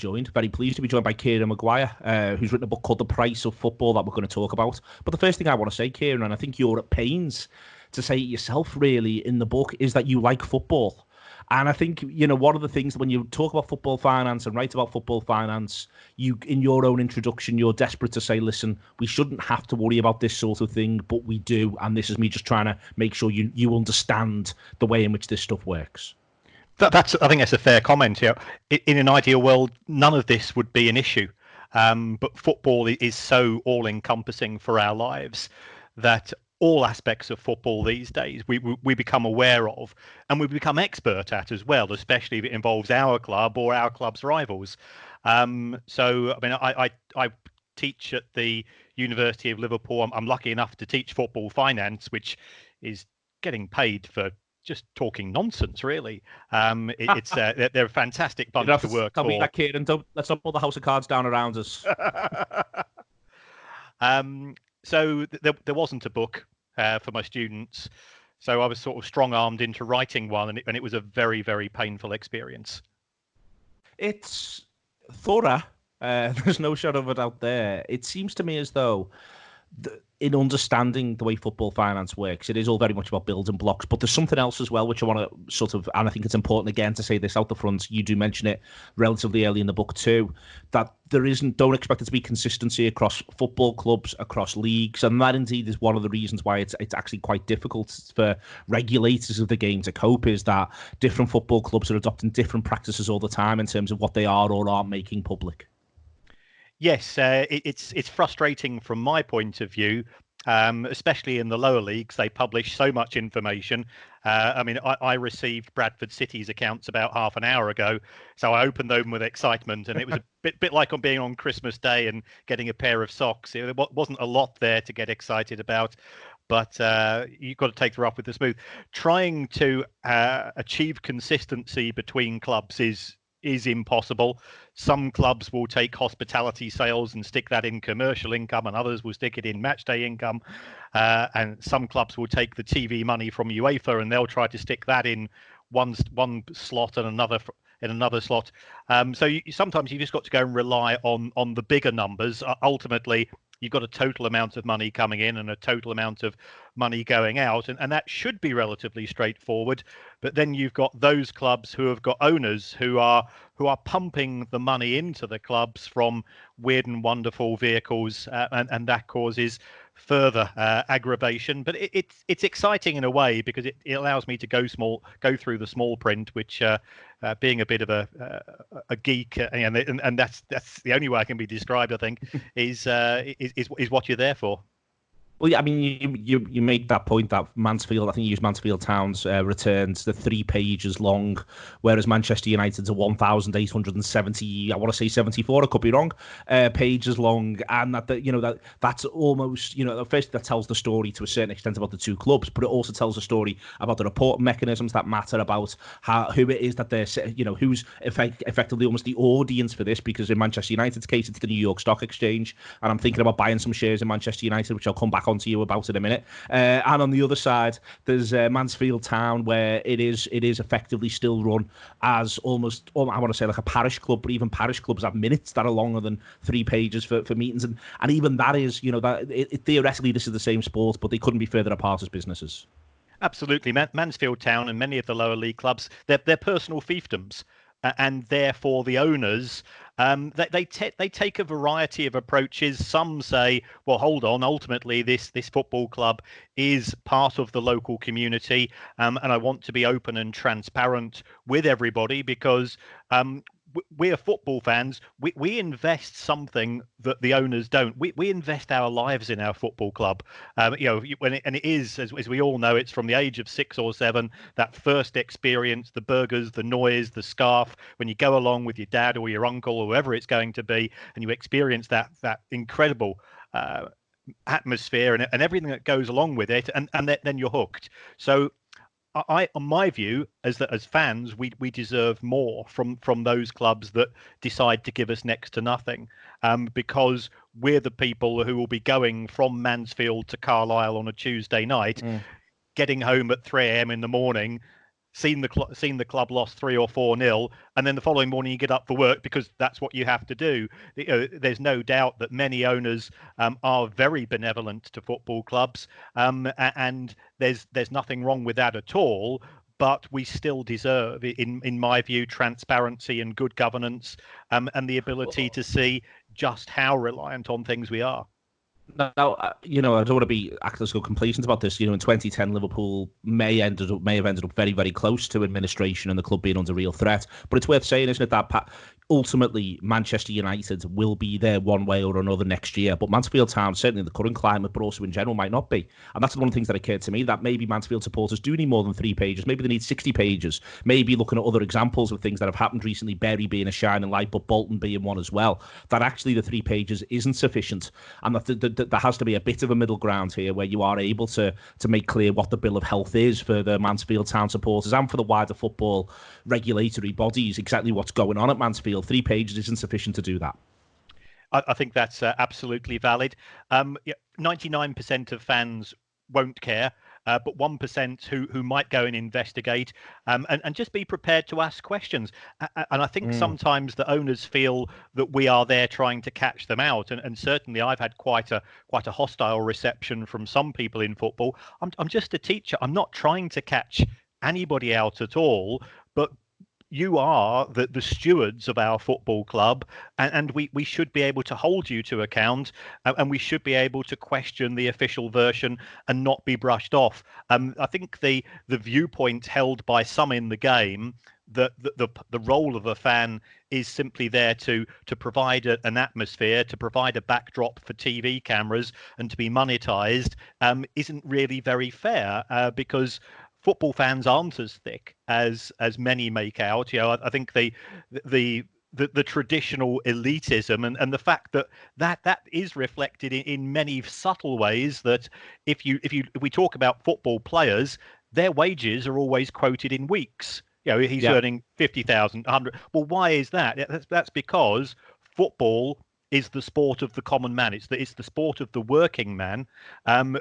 joined. Very pleased to be joined by Kieran Maguire, who's written a book called The Price of Football that we're going to talk about. But the first thing I want to say, Kieran, and I think you're at pains to say it yourself really in the book, is that you like football. And I think, one of the things when you talk about football finance and write about football finance, you, in your own introduction, you're desperate to say, listen, we shouldn't have to worry about this sort of thing, but we do. And this is me just trying to make sure you understand the way in which this stuff works. I think that's a fair comment. In an ideal world, none of this would be an issue. But football is so all-encompassing for our lives that all aspects of football these days we become aware of, and we become expert at as well, especially if it involves our club or our club's rivals. So, I mean, I teach at the University of Liverpool. I'm lucky enough to teach football finance, which is getting paid for just talking nonsense, really. They're a fantastic bunch to work for. Tell me that, Kieran. Let's not put the house of cards down around us. So there wasn't a book for my students, so I was sort of strong-armed into writing one, and it was a very, very painful experience. It's thorough. There's no shadow of a doubt there. It seems to me as though in understanding the way football finance works, it is all very much about building blocks, but there's something else as well which I want to sort of, and I think it's important again to say this out the front, you do mention it relatively early in the book too, that don't expect it to be consistency across football clubs, across leagues, and that indeed is one of the reasons why it's actually quite difficult for regulators of the game to cope, is that different football clubs are adopting different practices all the time in terms of what they are or aren't making public. Yes, it's frustrating from my point of view, especially in the lower leagues. They publish so much information. I mean, I received Bradford City's accounts about half an hour ago, so I opened them with excitement, and it was a bit like on being on Christmas Day and getting a pair of socks. There wasn't a lot there to get excited about, but you've got to take the rough with the smooth. Trying to achieve consistency between clubs is impossible. Some clubs will take hospitality sales and stick that in commercial income, and others will stick it in matchday income. And some clubs will take the TV money from UEFA and they'll try to stick that in one slot and another slot. So sometimes you just got to go and rely on the bigger numbers. Ultimately, you've got a total amount of money coming in and a total amount of money going out, and that should be relatively straightforward. But then you've got those clubs who have got owners who are pumping the money into the clubs from weird and wonderful vehicles, and that causes further aggravation. But it's exciting in a way because it allows me to go through the small print, which being a bit of a geek, and that's the only way I can be described, I think, is what you're there for. Well, yeah, I mean, you make that point that Mansfield, I think you use Mansfield Town's returns, the 3 pages long, whereas Manchester United's are 1,870, I want to say 74, I could be wrong, pages long, and that's almost, first that tells the story to a certain extent about the two clubs, but it also tells a story about the reporting mechanisms that matter, about who it is that they're, who's effectively almost the audience for this, because in Manchester United's case, it's the New York Stock Exchange, and I'm thinking about buying some shares in Manchester United, which I'll come back onto you about in a minute. And on the other side, there's Mansfield Town, where it is effectively still run as almost, I want to say like a parish club, but even parish clubs have minutes that are longer than 3 pages for meetings, and even that is, theoretically this is the same sport, but they couldn't be further apart as businesses. Absolutely. Mansfield Town and many of the lower league clubs, they're personal fiefdoms. And therefore the owners, they take a variety of approaches. Some say, well, hold on, ultimately this football club is part of the local community, and I want to be open and transparent with everybody because we're football fans. We invest something that the owners don't. We invest our lives in our football club. And it is, as we all know, it's from the age of 6 or 7, that first experience, the burgers, the noise, the scarf, when you go along with your dad or your uncle or whoever it's going to be, and you experience that incredible atmosphere and everything that goes along with it, and then you're hooked. So on my view, as fans, we deserve more from those clubs that decide to give us next to nothing, because we're the people who will be going from Mansfield to Carlisle on a Tuesday night, getting home at 3 a.m. in the morning, seen the club lost 3 or 4-0, and then the following morning you get up for work because that's what you have to do. There's no doubt that many owners are very benevolent to football clubs, and there's nothing wrong with that at all. But we still deserve, in my view, transparency and good governance, and the ability to see just how reliant on things we are. Now, I don't want to be acting as complacent about this. In 2010, Liverpool may have ended up very, very close to administration and the club being under real threat. But it's worth saying, isn't it, that ultimately Manchester United will be there one way or another next year. But Mansfield Town, certainly in the current climate, but also in general, might not be. And that's one of the things that occurred to me, that maybe Mansfield supporters do need more than 3 pages. Maybe they need 60 pages. Maybe looking at other examples of things that have happened recently, Bury being a shining light, but Bolton being one as well, that actually the 3 pages isn't sufficient. And that there has to be a bit of a middle ground here where you are able to make clear what the bill of health is for the Mansfield Town supporters and for the wider football regulatory bodies, exactly what's going on at Mansfield. 3 pages isn't sufficient to do that. I think that's absolutely valid. 99% of fans won't care, but 1% who might go and investigate, and just be prepared to ask questions. And I think sometimes the owners feel that we are there trying to catch them out. And certainly I've had quite a hostile reception from some people in football. I'm just a teacher. I'm not trying to catch anybody out at all, but you are the stewards of our football club, and we should be able to hold you to account, and we should be able to question the official version and not be brushed off. I think the viewpoint held by some in the game that the role of a fan is simply there to provide an atmosphere, to provide a backdrop for TV cameras and to be monetized, isn't really very fair, because football fans aren't as thick as many make out. I think the traditional elitism and the fact that is reflected in many subtle ways, that if we talk about football players, their wages are always quoted in weeks. He's earning 50,000, 100. Well, why is that? That's because football is the sport of the common man. It's the sport of the working man,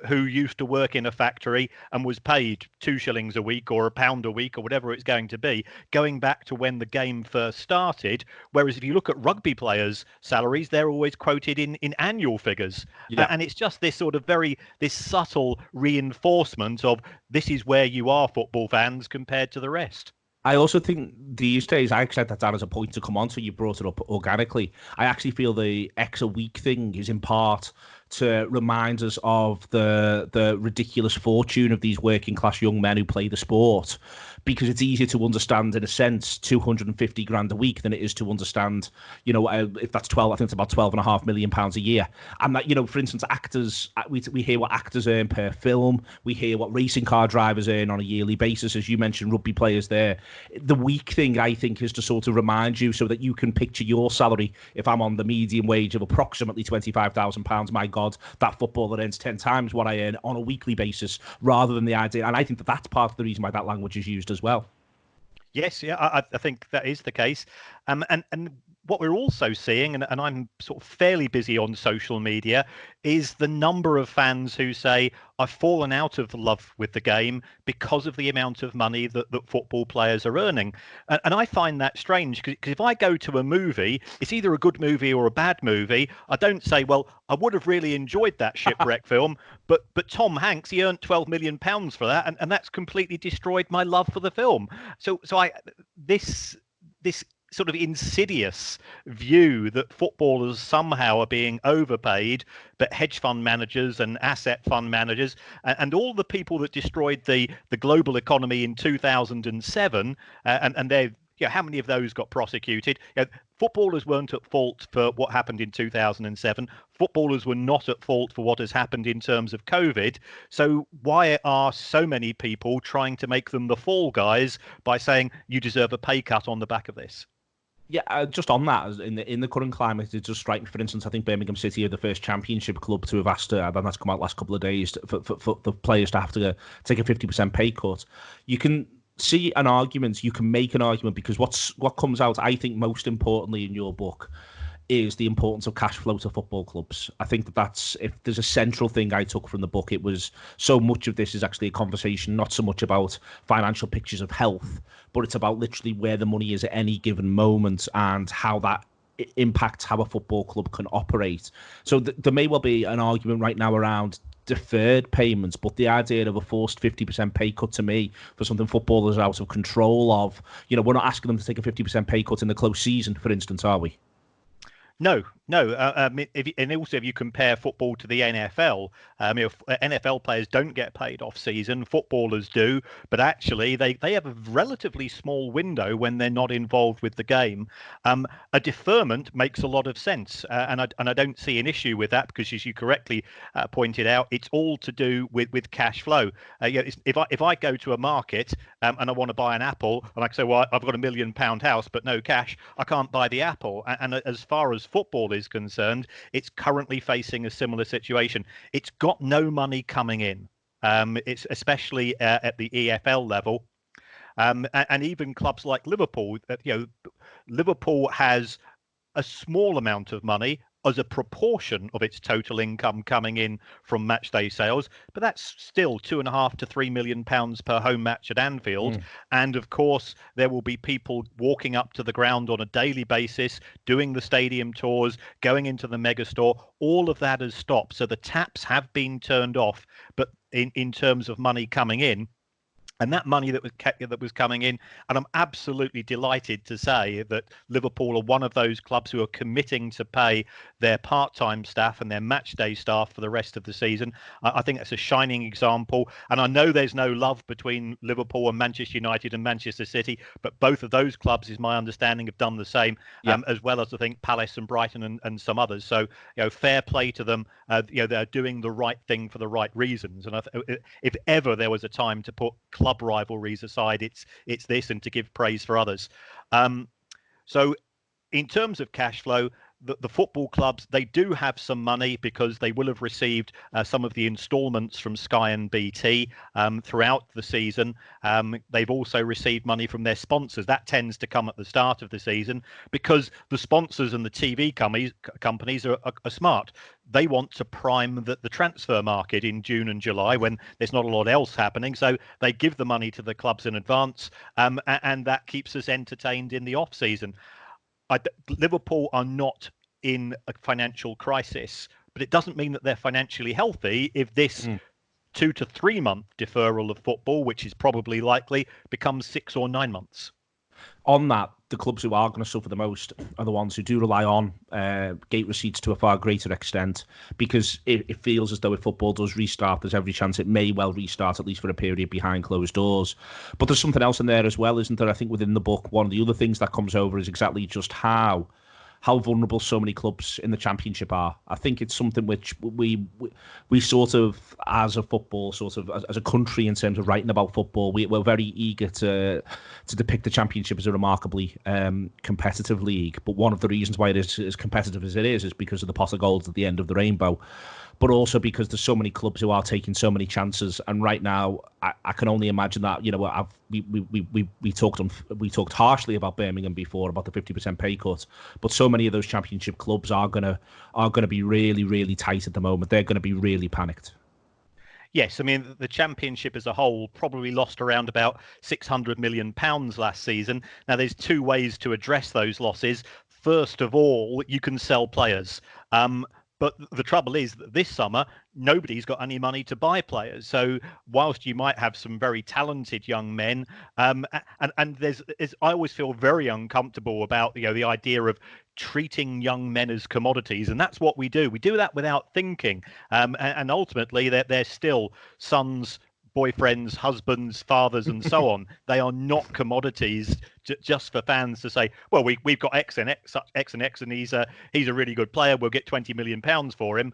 who used to work in a factory and was paid 2 shillings a week or £1 a week or whatever it's going to be, going back to when the game first started. Whereas if you look at rugby players' salaries, they're always quoted in annual figures. And it's just this sort of this subtle reinforcement of this is where you are, football fans, compared to the rest. I also think these days, I accept that as a point to come on, so you brought it up organically. I actually feel the X a week thing is in part to remind us of the ridiculous fortune of these working class young men who play the sport, because it's easier to understand, in a sense, 250 grand a week than it is to understand, if that's 12, I think it's about £12.5 million a year. And that, for instance, actors, we hear what actors earn per film. We hear what racing car drivers earn on a yearly basis. As you mentioned, rugby players there. The week thing, I think, is to sort of remind you so that you can picture your salary. If I'm on the median wage of approximately £25,000, my God, that footballer earns 10 times what I earn on a weekly basis, rather than the idea. And I think that's part of the reason why that language is used as well. Yes, I think that is the case. And what we're also seeing, and I'm sort of fairly busy on social media, is the number of fans who say, I've fallen out of love with the game because of the amount of money that football players are earning. And I find that strange, because if I go to a movie, it's either a good movie or a bad movie. I don't say, well, I would have really enjoyed that shipwreck film, but Tom Hanks, he earned £12 million for that, and that's completely destroyed my love for the film. So this sort of insidious view that footballers somehow are being overpaid, but hedge fund managers and asset fund managers and all the people that destroyed the global economy in 2007, and they've, how many of those got prosecuted? Footballers weren't at fault for what happened in 2007. Footballers were not at fault for what has happened in terms of COVID. So why are so many people trying to make them the fall guys by saying you deserve a pay cut on the back of this? Yeah, just on that, in the current climate, it just strikes me. For instance, I think Birmingham City are the first Championship club to have asked, and that's come out last couple of days, for the players to have to take a 50% pay cut. You can see an argument, you can make an argument, because what comes out, I think, most importantly in your book, is the importance of cash flow to football clubs. I think that's, if there's a central thing I took from the book, it was so much of this is actually a conversation, not so much about financial pictures of health, but it's about literally where the money is at any given moment and how that impacts how a football club can operate. So there may well be an argument right now around deferred payments, but the idea of a forced 50% pay cut, to me, for something footballers are out of control of, we're not asking them to take a 50% pay cut in the close season, for instance, are we? No. And also, if you compare football to the NFL, NFL players don't get paid off season, footballers do, but actually they have a relatively small window when they're not involved with the game. A deferment makes a lot of sense, and I don't see an issue with that, because, as you correctly pointed out, it's all to do with cash flow. If I go to a market and I want to buy an apple, and I say, well, I've got £1 million house but no cash, I can't buy the apple. And as far as football is concerned, it's currently facing a similar situation. It's got no money coming in. It's especially at the EFL level. And even clubs like Liverpool, Liverpool has a small amount of money as a proportion of its total income coming in from match day sales, but that's still £2.5 to £3 million per home match at Anfield. And of course, there will be people walking up to the ground on a daily basis, doing the stadium tours, going into the megastore. All of that has stopped. So the taps have been turned off, but in terms of money coming in, and that money that was coming in, and I'm absolutely delighted to say that Liverpool are one of those clubs who are committing to pay their part-time staff and their match day staff for the rest of the season. I think that's a shining example. And I know there's no love between Liverpool and Manchester United and Manchester City, but both of those clubs, is my understanding, have done the same, as well as I think Palace and Brighton and some others. So, fair play to them. They're doing the right thing for the right reasons. And if ever there was a time to put club rivalries aside, it's this, and to give praise for others. So in terms of cash flow, the football clubs, they do have some money because they will have received some of the installments from Sky and BT throughout the season. They've also received money from their sponsors. That tends to come at the start of the season, because the sponsors and the TV companies are smart. They want to prime the transfer market in June and July when there's not a lot else happening. So they give the money to the clubs in advance, and that keeps us entertained in the off season. Liverpool are not in a financial crisis, but it doesn't mean that they're financially healthy if this 2 to 3 month deferral of football, which is probably likely, becomes 6 or 9 months. On that, the clubs who are going to suffer the most are the ones who do rely on gate receipts to a far greater extent, because it feels as though if football does restart, there's every chance it may well restart, at least for a period, behind closed doors. But there's something else in there as well, isn't there? I think within the book, one of the other things that comes over is exactly just how vulnerable so many clubs in the Championship are. I think it's something which we sort of, as a football, sort of as a country, in terms of writing about football, we're very eager to depict the Championship as a remarkably competitive league. But one of the reasons why it is as competitive as it is because of the pot of gold at the end of the rainbow, but also because there's so many clubs who are taking so many chances. And right now, I can only imagine that, we talked harshly about Birmingham before, about the 50% pay cut, but so many of those Championship clubs are gonna be really, really tight at the moment. They're going to be really panicked. Yes, I mean, the Championship as a whole probably lost around about £600 million last season. Now, there's two ways to address those losses. First of all, you can sell players. But the trouble is that this summer, nobody's got any money to buy players. So whilst you might have some very talented young men, and I always feel very uncomfortable about the idea of treating young men as commodities, and that's what we do. We do that without thinking, and ultimately they're still sons, boyfriends, husbands, fathers, and so on. They are not commodities just for fans to say, well, we've got X and X, and he's a really good player, we'll get £20 million for him,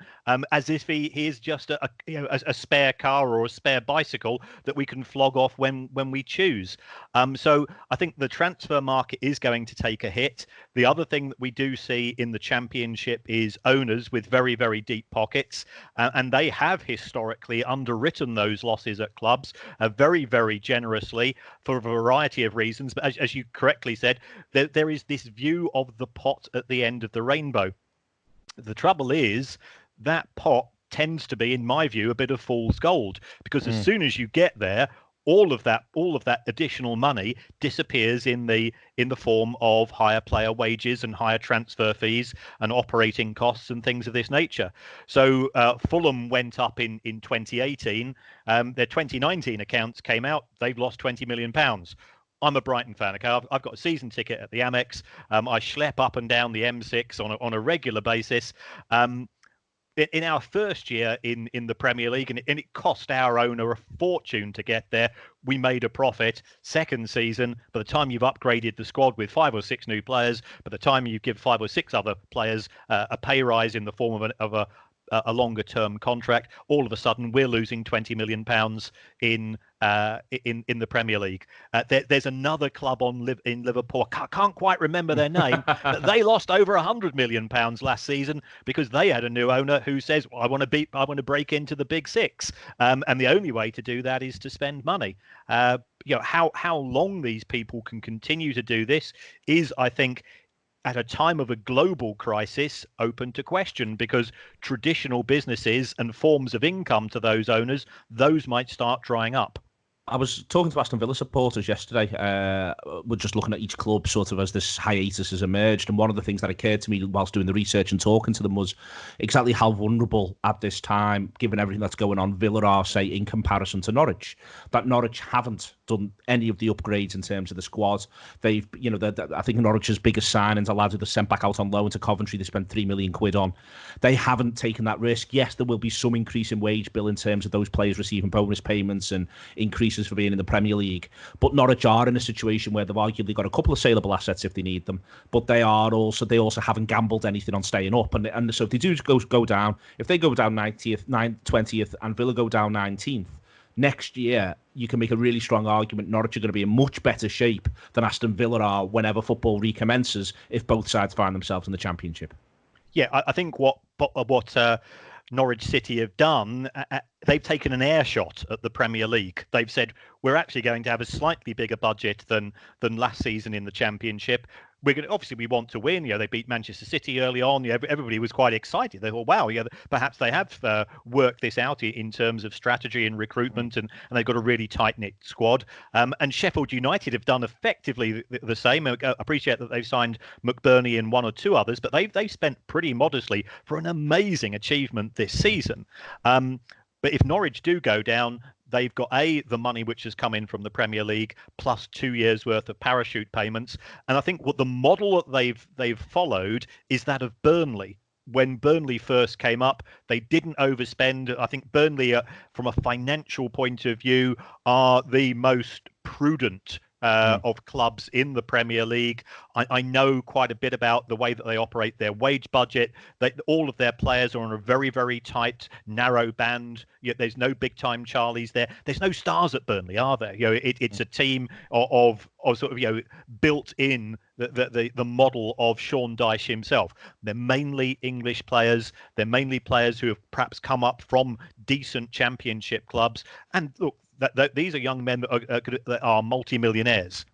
as if he is just a spare car or a spare bicycle that we can flog off when we choose. So I think the transfer market is going to take a hit. The other thing that we do see in the Championship is owners with very, very deep pockets, and they have historically underwritten those losses at clubs very, very generously for a variety of reasons. But as you correctly said, there is this view of the pot at the end of the rainbow. The trouble is that pot tends to be, in my view, a bit of fool's gold, because as soon as you get there, all of that additional money disappears in the form of higher player wages and higher transfer fees and operating costs and things of this nature. So Fulham went up in 2018. Their 2019 accounts came out. They've lost £20 million. I'm a Brighton fan. Okay, I've got a season ticket at the Amex. I schlep up and down the M6 on a regular basis. In our first year in the Premier League, and it cost our owner a fortune to get there, we made a profit. Second season, by the time you've upgraded the squad with 5 or 6 new players, by the time you give 5 or 6 other players a pay rise in the form of a longer term contract, all of a sudden we're losing £20 million in the Premier League. There's another club in Liverpool. I can't quite remember their name, but they lost over £100 million last season because they had a new owner who says, I want to break into the Big Six, and the only way to do that is to spend money. How long these people can continue to do this is, I think, at a time of a global crisis, open to question, because traditional businesses and forms of income to those owners, those might start drying up. I was talking to Aston Villa supporters yesterday. We're just looking at each club sort of as this hiatus has emerged. And one of the things that occurred to me whilst doing the research and talking to them was exactly how vulnerable at this time, given everything that's going on, Villa are, say, in comparison to Norwich. That Norwich haven't done any of the upgrades in terms of the squad. They've, I think Norwich's biggest signings are lads who they sent back out on loan to Coventry. They spent £3 million on. They haven't taken that risk. Yes, there will be some increase in wage bill in terms of those players receiving bonus payments and increases for being in the Premier League. But Norwich are in a situation where they've arguably got a couple of saleable assets if they need them. But they also haven't gambled anything on staying up. And so if they do go down, if they go down 20th and Villa go down 19th, next year, you can make a really strong argument Norwich are going to be in much better shape than Aston Villa are whenever football recommences if both sides find themselves in the Championship. Yeah, I think what Norwich City have done, they've taken an air shot at the Premier League. They've said, we're actually going to have a slightly bigger budget than last season in the Championship. Obviously we want to win. They beat Manchester City early on. Everybody was quite excited. They thought, wow, perhaps they have worked this out in terms of strategy and recruitment, and they've got a really tight-knit squad. And Sheffield United have done effectively the same. I appreciate that they've signed McBurney and 1 or 2 others, but they've spent pretty modestly for an amazing achievement this season. But if Norwich do go down, they've got the money which has come in from the Premier League plus 2 years worth of parachute payments. And I think what the model that they've followed is that of Burnley. When Burnley first came up, they didn't overspend. I think Burnley, from a financial point of view, are the most prudent of clubs in the Premier League. I know quite a bit about the way that they operate their wage budget. All of their players are on a very, very tight, narrow band. There's no big time Charlies there. There's no stars at Burnley, are there? It's a team of sort of built in the model of Sean Dyche himself. They're mainly English players. They're mainly players who have perhaps come up from decent Championship clubs. And look, that these are young men that are multimillionaires,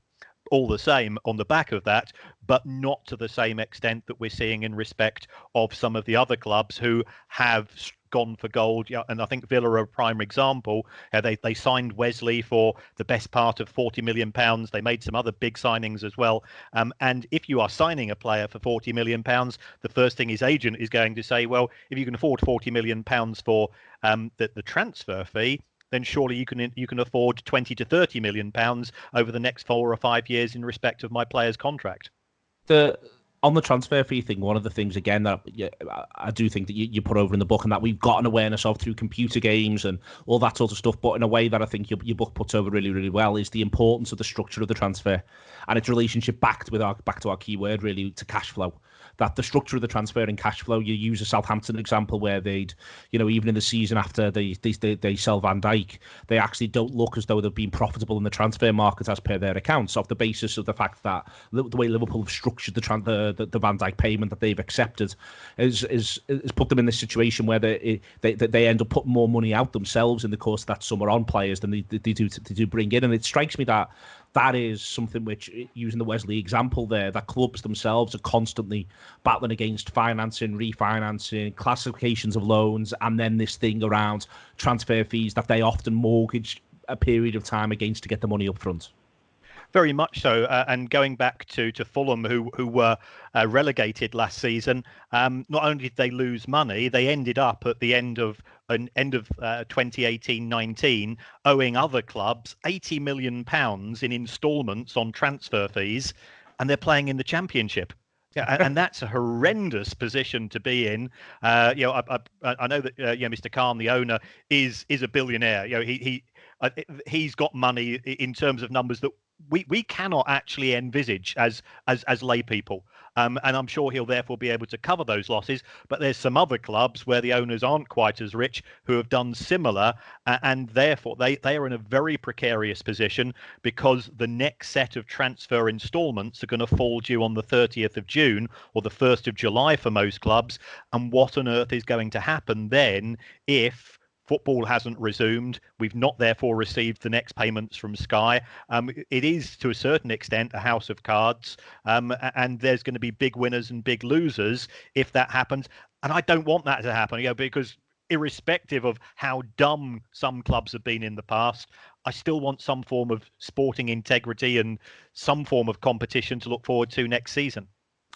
all the same on the back of that, but not to the same extent that we're seeing in respect of some of the other clubs who have gone for gold. And I think Villa are a prime example. They signed Wesley for the best part of £40 million. They made some other big signings as well. And if you are signing a player for £40 million, the first thing his agent is going to say, well, if you can afford £40 million for the transfer fee, then surely you can afford 20 to 30 million pounds over the next 4 or 5 years in respect of my player's contract. On the transfer fee thing, one of the things, again, that I do think that you put over in the book and that we've got an awareness of through computer games and all that sort of stuff, but in a way that I think your book puts over really, really well, is the importance of the structure of the transfer and its relationship back to our key word, really, to cash flow. That the structure of the transfer and cash flow, you use a Southampton example where they'd, even in the season after they sell Van Dijk, they actually don't look as though they've been profitable in the transfer market as per their accounts, off the basis of the fact that the way Liverpool have structured the Van Dijk payment that they've accepted is put them in this situation where they end up putting more money out themselves in the course of that summer on players than they do bring in. And it strikes me that that is something which, using the Wesley example there, that clubs themselves are constantly battling against financing, refinancing, classifications of loans, and then this thing around transfer fees that they often mortgage a period of time against to get the money up front. Very much so, and going back to Fulham, who were relegated last season, not only did they lose money, they ended up at the end of 2018-19 owing other clubs £80 million in instalments on transfer fees, and they're playing in the Championship. Yeah, and that's a horrendous position to be in. I know that Mr. Khan, the owner, is a billionaire. He's got money in terms of numbers that we cannot actually envisage as lay people, and I'm sure he'll therefore be able to cover those losses. But there's some other clubs where the owners aren't quite as rich who have done similar, and therefore they are in a very precarious position, because the next set of transfer instalments are going to fall due on the 30th of June or the 1st of July for most clubs. And what on earth is going to happen then if football hasn't resumed? We've not therefore received the next payments from Sky. It is to a certain extent a house of cards, and there's going to be big winners and big losers if that happens. And I don't want that to happen, because irrespective of how dumb some clubs have been in the past, I still want some form of sporting integrity and some form of competition to look forward to next season.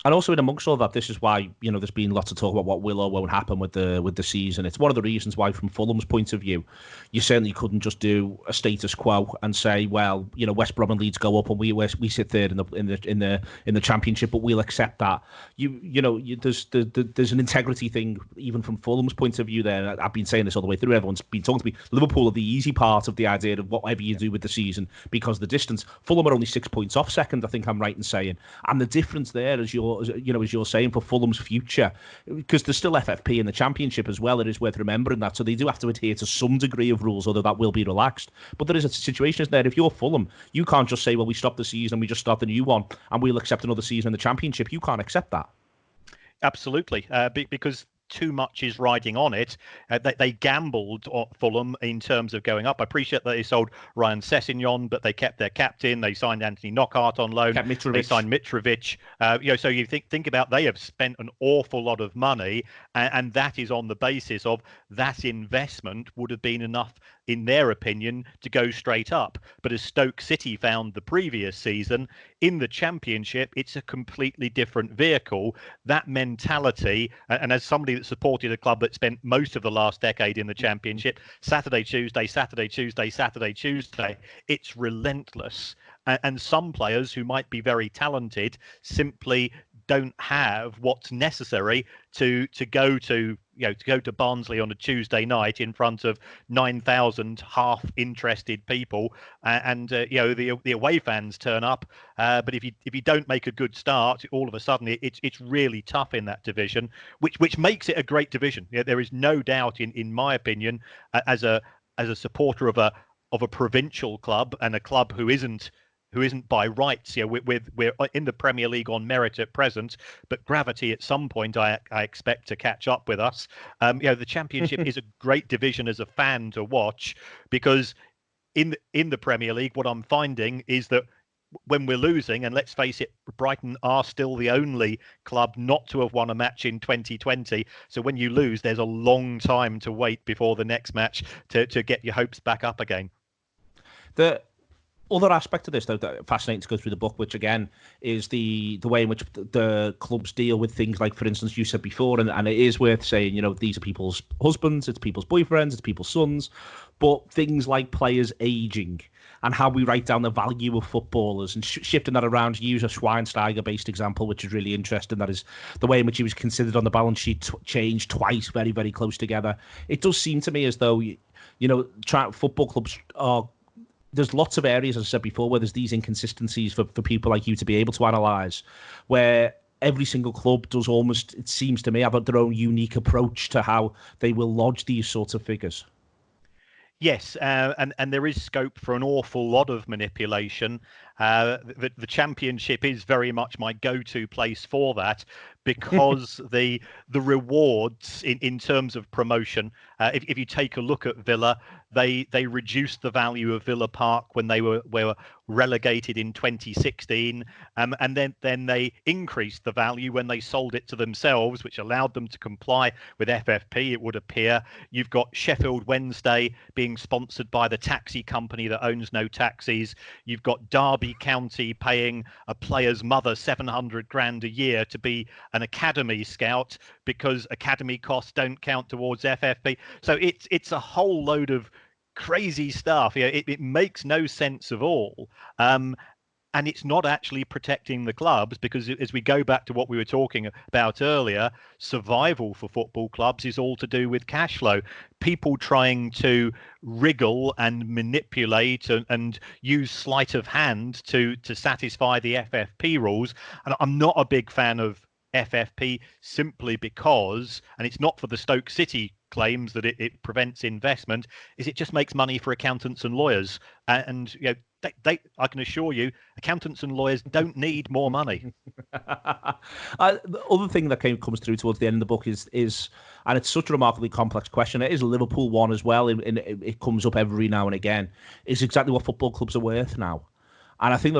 And also, in amongst all that, this is why, there's been lots of talk about what will or won't happen with the season. It's one of the reasons why, from Fulham's point of view, you certainly couldn't just do a status quo and say, well, West Brom and Leeds go up and we sit third in the Championship, but we'll accept that. There's an integrity thing even from Fulham's point of view. There, I've been saying this all the way through. Everyone's been talking to me. Liverpool are the easy part of the idea of whatever you do with the season because the distance. Fulham are only 6 points off second, I think I'm right in saying, and the difference there is as you're saying, for Fulham's future, because there's still FFP in the Championship as well. It is worth remembering that. So they do have to adhere to some degree of rules, although that will be relaxed. But there is a situation, isn't there? If you're Fulham, you can't just say, well, we stop the season, we just start the new one, and we'll accept another season in the Championship. You can't accept that. Absolutely, because too much is riding on it. They gambled on Fulham in terms of going up. I appreciate that they sold Ryan Sessegnon, but they kept their captain. They signed Anthony Knockaert on loan. They signed Mitrovic. So you think about, they have spent an awful lot of money, and that is on the basis of that investment would have been enough, in their opinion, to go straight up. But as Stoke City found the previous season, in the Championship, it's a completely different vehicle. That mentality, and as somebody that supported a club that spent most of the last decade in the Championship, Saturday, Tuesday, it's relentless. And some players who might be very talented simply don't have what's necessary to go to Barnsley on a Tuesday night in front of 9,000 half interested people, and the away fans turn up. But if you don't make a good start, all of a sudden it's really tough in that division, which makes it a great division. There is no doubt, in my opinion, as a supporter of a provincial club and a club who isn't by rights. We're in the Premier League on merit at present, but gravity at some point I expect to catch up with us. The Championship is a great division as a fan to watch, because in the Premier League, what I'm finding is that when we're losing, and let's face it, Brighton are still the only club not to have won a match in 2020. So when you lose, there's a long time to wait before the next match to get your hopes back up again. The other aspect of this, though, that fascinating to go through the book, which again is the way in which the clubs deal with things like, for instance, you said before, and it is worth saying, these are people's husbands, it's people's boyfriends, it's people's sons, but things like players aging and how we write down the value of footballers and shifting that around. You use a Schweinsteiger-based example, which is really interesting. That is the way in which he was considered on the balance sheet changed twice, very, very close together. It does seem to me as though, football clubs are. There's lots of areas, as I said before, where there's these inconsistencies for people like you to be able to analyse, where every single club does almost, it seems to me, have their own unique approach to how they will lodge these sorts of figures. Yes, and there is scope for an awful lot of manipulation. The Championship is very much my go-to place for that, because the rewards in terms of promotion, if you take a look at Villa, They reduced the value of Villa Park when they were relegated in 2016, and then they increased the value when they sold it to themselves, which allowed them to comply with FFP, it would appear. You've got Sheffield Wednesday being sponsored by the taxi company that owns no taxis. You've got Derby County paying a player's mother 700 grand a year to be an academy scout because academy costs don't count towards FFP. So it's a whole load of crazy stuff. It makes no sense at all. And it's not actually protecting the clubs, because as we go back to what we were talking about earlier, survival for football clubs is all to do with cash flow. People trying to wriggle and manipulate and use sleight of hand to satisfy the FFP rules. And I'm not a big fan of FFP simply because, and it's not for the Stoke City claims that it prevents investment, is it just makes money for accountants and lawyers. And they I can assure you, accountants and lawyers don't need more money. The other thing that comes through towards the end of the book is, and it's such a remarkably complex question, it is a Liverpool one as well, and it comes up every now and again, is exactly what football clubs are worth now. And I think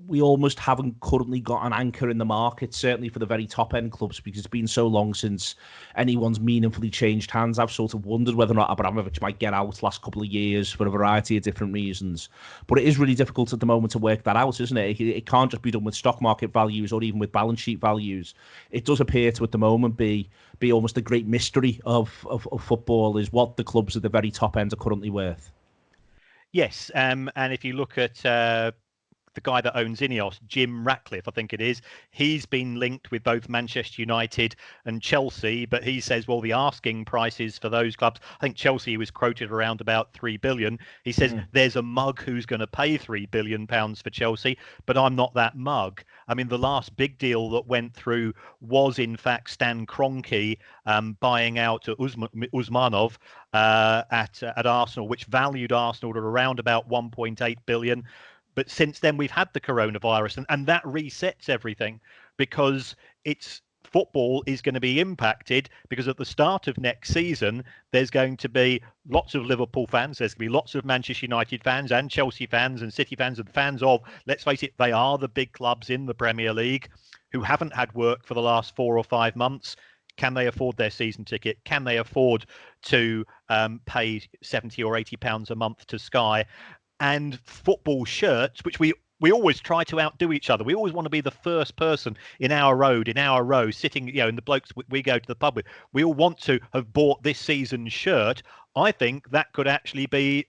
we almost haven't currently got an anchor in the market, certainly for the very top end clubs, because it's been so long since anyone's meaningfully changed hands. I've sort of wondered whether or not Abramovich might get out last couple of years for a variety of different reasons. But it is really difficult at the moment to work that out, isn't it? It can't just be done with stock market values or even with balance sheet values. It does appear to, at the moment, be almost the great mystery of football, is what the clubs at the very top end are currently worth. Yes, and if you look at the guy that owns Ineos, Jim Ratcliffe, I think it is, he's been linked with both Manchester United and Chelsea, but he says, well, the asking prices for those clubs, I think Chelsea was quoted around about 3 billion. He says, there's a mug who's going to pay £3 billion for Chelsea, but I'm not that mug. I mean, the last big deal that went through was, in fact, Stan Kroenke buying out Usmanov at Arsenal, which valued Arsenal at around about 1.8 billion. But since then, we've had the coronavirus, and that resets everything, because football is going to be impacted, because at the start of next season, there's going to be lots of Liverpool fans, there's going to be lots of Manchester United fans and Chelsea fans and City fans and fans of, let's face it, they are the big clubs in the Premier League who haven't had work for the last 4 or 5 months. Can they afford their season ticket? Can they afford to pay 70 or 80 pounds a month to Sky? And football shirts, which we always try to outdo each other. We always want to be the first person in our row, sitting, in the blokes we go to the pub with. We all want to have bought this season's shirt. I think that could actually be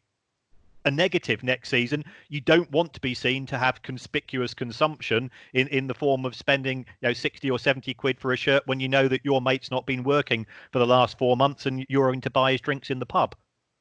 a negative next season. You don't want to be seen to have conspicuous consumption in the form of spending 60 or 70 quid for a shirt when you know that your mate's not been working for the last 4 months and you're going to buy his drinks in the pub.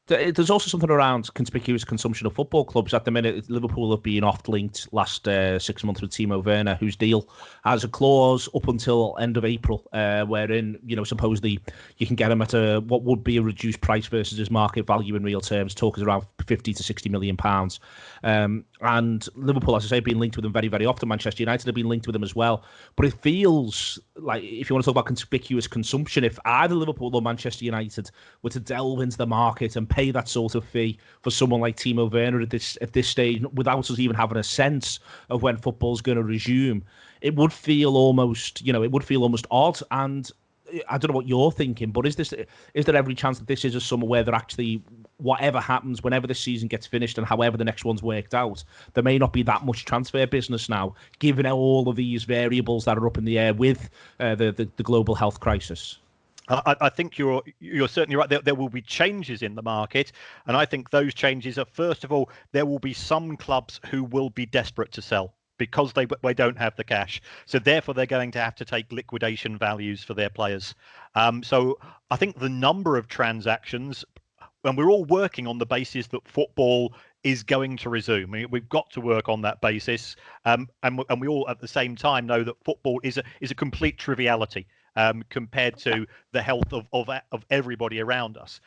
There's also something around conspicuous consumption of football clubs. At the minute, Liverpool have been oft-linked last 6 months with Timo Werner, whose deal has a clause up until end of April, wherein, supposedly you can get him at what would be a reduced price versus his market value in real terms. Talk is around 50 to 60 million pounds. And Liverpool, as I say, have been linked with him very, very often. Manchester United have been linked with him as well. But it feels like, if you want to talk about conspicuous consumption, if either Liverpool or Manchester United were to delve into the market and pay that sort of fee for someone like Timo Werner at this stage, without us even having a sense of when football's going to resume, it would feel almost odd. And I don't know what you're thinking, but is there every chance that this is a summer where they're actually, whatever happens, whenever this season gets finished and however the next one's worked out, there may not be that much transfer business now, given all of these variables that are up in the air with the global health crisis? I think you're certainly right. There will be changes in the market, and I think those changes are, first of all, there will be some clubs who will be desperate to sell because they don't have the cash. So therefore, they're going to have to take liquidation values for their players. So I think the number of transactions, and we're all working on the basis that football is going to resume. We've got to work on that basis, and we all at the same time know that football is a complete triviality compared to the health of everybody around us.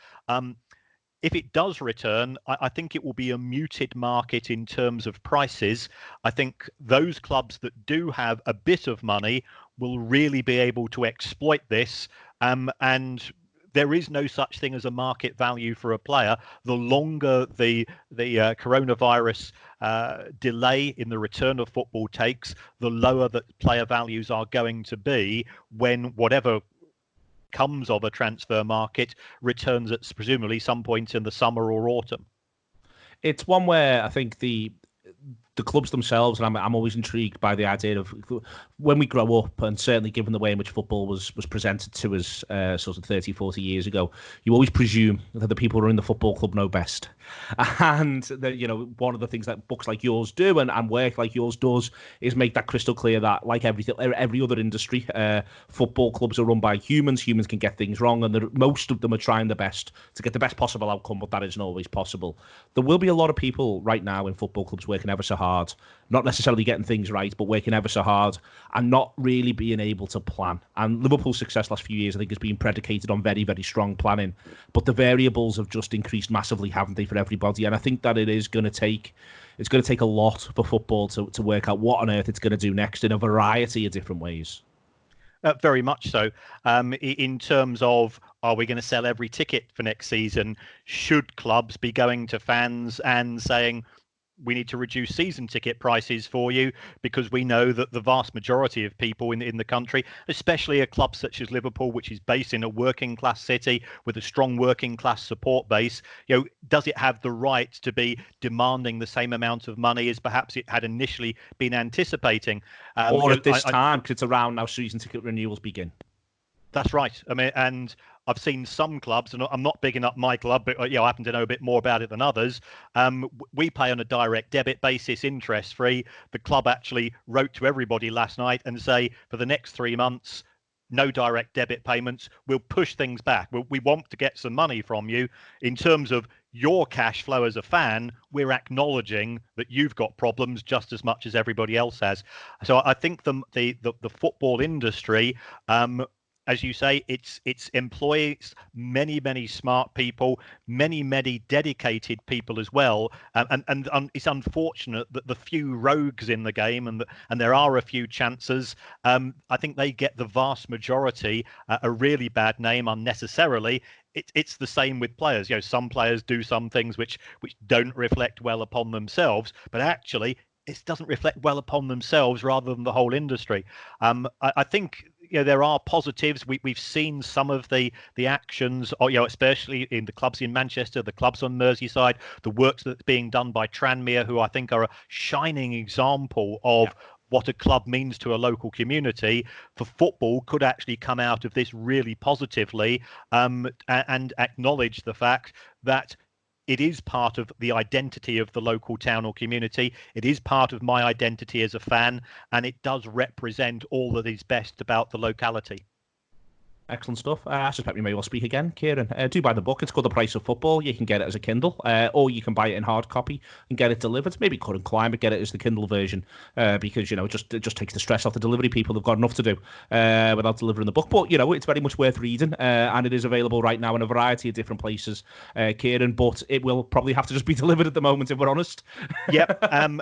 If it does return, I think it will be a muted market in terms of prices. I think those clubs that do have a bit of money will really be able to exploit this, and there is no such thing as a market value for a player. The longer the coronavirus delay in the return of football takes, the lower that player values are going to be when whatever comes of a transfer market returns at presumably some point in the summer or autumn. It's one where I think the clubs themselves, and I'm always intrigued by the idea of when we grow up, and certainly given the way in which football was presented to us sort of 30, 40 years ago, you always presume that the people who are in the football club know best. And one of the things that books like yours do and work like yours does is make that crystal clear that, like every other industry, football clubs are run by humans. Humans can get things wrong, and most of them are trying their best to get the best possible outcome, but that isn't always possible. There will be a lot of people right now in football clubs working ever so hard, not necessarily getting things right, but working ever so hard and not really being able to plan. And Liverpool's success last few years, I think, has been predicated on very, very strong planning. But the variables have just increased massively, haven't they, for everybody? And I think that it's going to take a lot for football to work out what on earth it's going to do next in a variety of different ways. Very much so. In terms of, are we going to sell every ticket for next season? Should clubs be going to fans and saying, we need to reduce season ticket prices for you, because we know that the vast majority of people in the country, especially a club such as Liverpool, which is based in a working class city with a strong working class support base, does it have the right to be demanding the same amount of money as perhaps it had initially been anticipating? Or at this time, because it's around now season ticket renewals begin. That's right. I mean, and I've seen some clubs, and I'm not bigging up my club, but I happen to know a bit more about it than others. We pay on a direct debit basis, interest free. The club actually wrote to everybody last night and say, for the next 3 months, no direct debit payments. We'll push things back. We want to get some money from you. In terms of your cash flow as a fan, we're acknowledging that you've got problems just as much as everybody else has. So I think the football industry, as you say, it's employs many smart people, many dedicated people as well, and it's unfortunate that the few rogues in the game, and there are a few chancers, I think they get the vast majority a really bad name unnecessarily. It's the same with players. Some players do some things which don't reflect well upon themselves, but actually it doesn't reflect well upon themselves rather than the whole industry. I think there are positives. We've seen some of the actions, especially in the clubs in Manchester, the clubs on Merseyside, the work that's being done by Tranmere, who I think are a shining example of what a club means to a local community. For football could actually come out of this really positively, and acknowledge the fact that it is part of the identity of the local town or community. It is part of my identity as a fan, and it does represent all that is best about the locality. Excellent stuff. I suspect we may well speak again, Kieran. Do buy the book. It's called The Price of Football. You can get it as a Kindle, or you can buy it in hard copy and get it delivered. Maybe cut and climb, but get it as the Kindle version, because it just takes the stress off the delivery people. They've got enough to do without delivering the book. But it's very much worth reading, and it is available right now in a variety of different places, Kieran. But it will probably have to just be delivered at the moment, if we're honest. Yep. And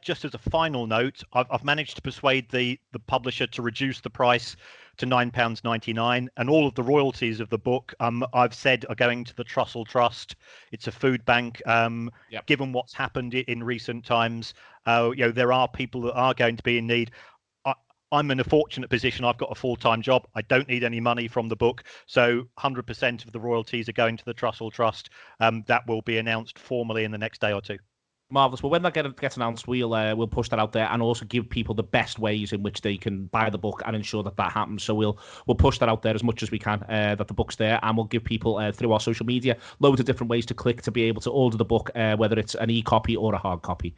just as a final note, I've managed to persuade the publisher to reduce the price to £9.99, and all of the royalties of the book, I've said, are going to the Trussell Trust. It's a food bank. Given what's happened in recent times, there are people that are going to be in need. I'm in a fortunate position. I've got a full-time job. I don't need any money from the book, so 100% of the royalties are going to the Trussell Trust. That will be announced formally in the next day or two. Marvellous. Well, when that gets announced, we'll push that out there and also give people the best ways in which they can buy the book and ensure that happens. So we'll push that out there as much as we can, that the book's there, and we'll give people through our social media loads of different ways to click to be able to order the book, whether it's an e-copy or a hard copy.